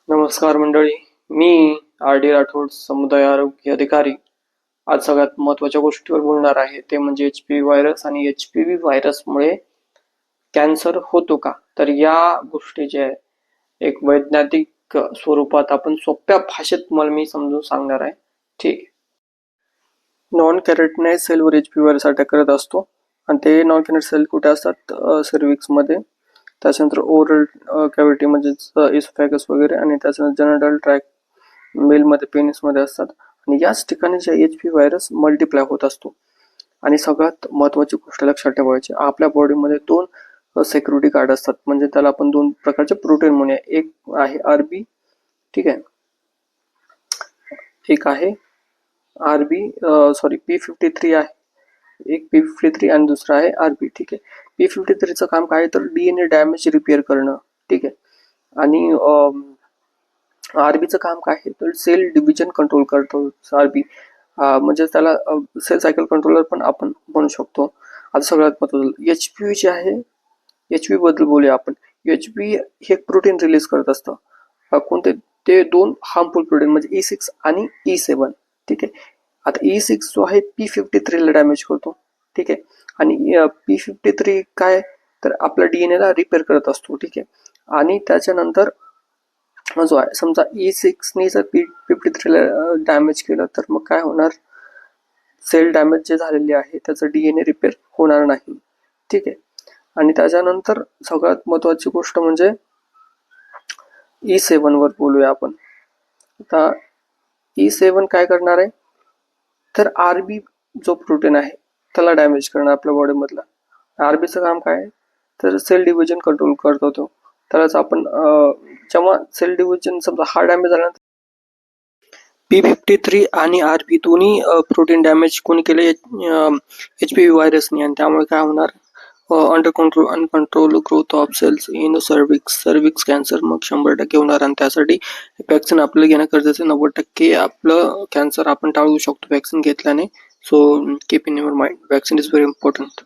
नमस्कार मंडळी. मी R D Rathod, समुदाय आरोग्य अधिकारी. आज सगळ्यात महत्त्वाच्या गोष्टीवर बोलणार आहे, ते म्हणजे HPV व्हायरस आणि HPV व्हायरसमुळे कॅन्सर होतो का? तर या गोष्टी ज्या आहे, एक वैज्ञानिक स्वरूपात आपण सोप्या भाषेत तुम्हाला मी समजून सांगणार आहे. ठीक आहे. नॉन कॅरेटनाइज सेलवर HPV व्हायरस अटॅक करत असतो आणि ते नॉन कॅरेट सेल कुठे असतात? सर्व्हिक्समध्ये, त्याच्यानंतर ओरल कॅव्हिटी म्हणजेच इसोफॅगस वगैरे, आणि त्याच्यानंतर जनरल ट्रॅक मेलमध्ये, पेनिसमध्ये असतात. आणि याच ठिकाणी जे HPV व्हायरस मल्टिप्लाय होत असतो. आणि सगळ्यात महत्त्वाची गोष्ट लक्षात ठेवायची, आपल्या बॉडीमध्ये दोन सिक्युरिटी गार्ड असतात. म्हणजे त्याला आपण दोन प्रकारचे प्रोटीन म्हणूया. एक आहे RB, ठीक आहे, एक आहे P53 आहे, एक P53 आणि दुसरा आहे RB. ठीक आहे. P53चं काम काय आहे, तर DNA डॅमेज रिपेअर करणं. ठीक आहे. आणि RBचं काम काय आहे, तर सेल डिव्हिजन कंट्रोल करतो. RB म्हणजे त्याला सेल सायकल कंट्रोलर पण आपण म्हणू शकतो. आता सगळ्यात महत्त्वाचं HPV जे आहे, HPV बद्दल बोलूया आपण. HPV हे एक प्रोटीन रिलीज करत असतं. कोणते? ते दोन हार्मफुल प्रोटीन म्हणजे E6 आणि E7. ठीक आहे. आता E6 जो आहे P53 ला डॅमेज करतो. ठीक आहे. आणि P53 काय, तर आपल्या DNA ला रिपेअर करत असतो. ठीक आहे. आणि त्याच्यानंतर जो आहे, समजा E6 ने जर P53 ला डॅमेज केलं, तर मग काय होणार? सेल डॅमेज जे झालेली आहे त्याचं DNA रिपेअर होणार नाही. ठीक आहे. आणि त्याच्यानंतर सगळ्यात महत्त्वाची गोष्ट म्हणजे E7 वर बोलूया आपण. आता E7 काय करणार आहे, तर RB जो प्रोटीन आहे त्याला डॅमेज करणार आपल्या बॉडीमधला. RBचं काम काय आहे, तर सेल डिव्हिजन कंट्रोल करतो तो. त्यालाच आपण जेव्हा सेल डिव्हिजन समजा हा डॅमेज झाल्यानंतर P53 आणि RB दोन्ही प्रोटीन डॅमेज कोणी केले? HPV व्हायरसने. आणि त्यामुळे काय होणार? Under control uncontrol growth of cells in cervix cancer मग 100% होणार. आणि त्यासाठी वॅक्सिन आपल्याला घेणं गरजेचं. 90% आपलं कॅन्सर आपण टाळू शकतो वॅक्सिन घेतल्याने. So keep in your mind, vaccine is very important.